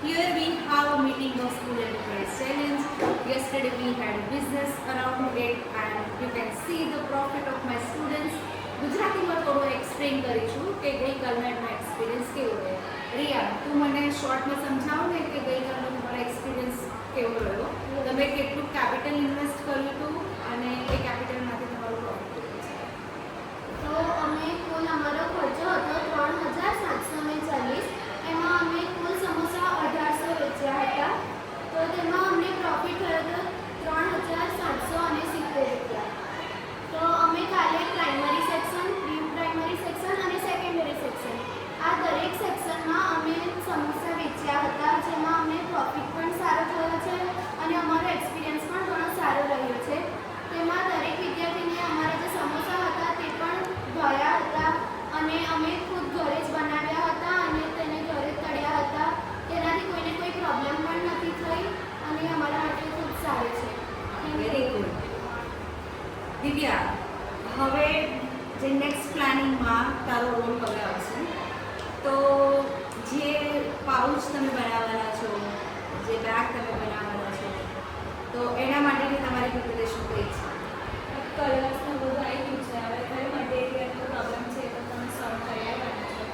Here we have a meeting of School Enterprise Challenge. Yesterday we had a business around it and you can see the profit of my students. ગુજરાતીમાં થોડું explain કરીશું કે ગઈકાલનો એનો experience કેવો રહ્યો. રિયા, તું મને શોર્ટમાં સમજાવો ને કે ગઈકાલનો તમારો એક્સપિરિયન્સ કેવો રહ્યો, તમે કેટલું કેપિટલ ઇન્વેસ્ટ કર્યું હતું અને એ કેપિટલમાંથી તમારું પ્રોફિટ કેટલું છે? તો અમે કુલ અમારો ખર્ચો હતો 3740. એમાં અમે કુલ સમોસા 1800 વેચ્યા હતા. તો તેમાં અમને પ્રોફિટ થયો હતો 3770 રૂપિયા. તો અમે કાલે primary section, pre primary section અને સેકન્ડરી સેક્શન આ દરેક સેક્શનમાં અમે સમોસા વેચ્યા હતા, જેમાં અમને પ્રોફિટ પણ સારો થયો છે અને અમારો એક્સપિરિયન્સ પણ ઘણો સારો રહ્યો છે. તેમાં દરેક વિદ્યાર્થીને અમારા જે સમોસા હતા તે પણ ભાયા હતા અને અમે ખુદ ઘરે જ બનાવ્યા હતા અને તેને ઘરે તળ્યા હતા. તેનાથી કોઈને કોઈ પ્રોબ્લેમ પણ નથી થઈ અને અમારા માટે ખૂબ સારું છે. Very good. દિવ્યા, હવે જે નેક્સ્ટ પ્લાનિંગમાં તારો રોલ હવે આવશે, તો જે પાઉચ તમે બનાવવાના છો, જે બેગ તમે બનાવવાના છો, તો એના માટેની તમારી પ્રિપેરેશન કઈ છે? કલર્સનું બધું આવી ગયું છે. હવે કઈ મટીરિયલનો પ્રોબ્લેમ છે તો તમે સોલ્વ કરી આવવાના છો.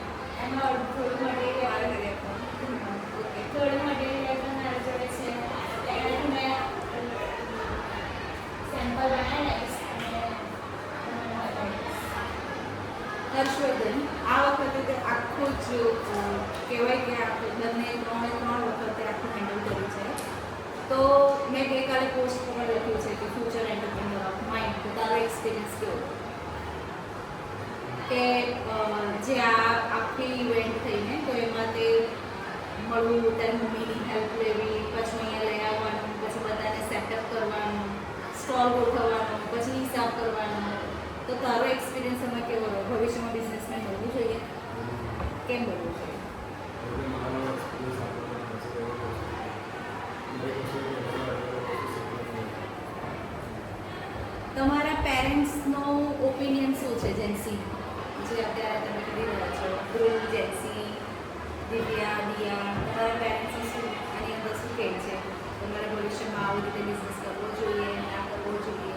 એમાં થોડું મટીરિયલ ઓકે. થોડું મટીરિયલ પણ મારી જોડે છે. એનાથી મેં સેમ્પલ બનાવીશ અને હર્ષવર્ધન, આ વખતે તે આખું જ કહેવાય કે બંને ત્રણ વખતે આખું હેન્ડલ કર્યું છે. તો મેં ગઈકાલે પોસ્ટ પર લખ્યું છે કે ફ્યુચર એન્ટરપ્રેન્યોર ઓફ માઇન્ડ. તો તારો એક્સપિરિયન્સ કેવો કે જે આ આખી ઇવેન્ટ થઈને તો એમાં તે મળવું, તારી મમ્મીની હેલ્પ લેવી, પછી અહીંયા લઈ આવવાનું, પછી બધાને સેટઅપ કરવાનું, સ્ટોલ ગોઠવવાનું, પછી હિસાબ કરવાનો, તો તારો એક્સપિરિયન્સ એમાં કેવો રહ્યો? ભવિષ્યમાં બિઝનેસમેન બનવું જોઈએ? કેમ બનવું જોઈએ? તમારા પેરેન્ટ્સનો ઓપિનિયન શું છે જેન્સી, જે અત્યારે તમે કરી રહ્યા છો? ધ્રુવ, જેન્સી, દિવ્યા, દિયા, તમારા પેરેન્ટ્સ શું આની અંદર શું કહે છે? તમારે ભવિષ્યમાં આવી રીતે બિઝનેસ કરવો જોઈએ, ના કરવો જોઈએ?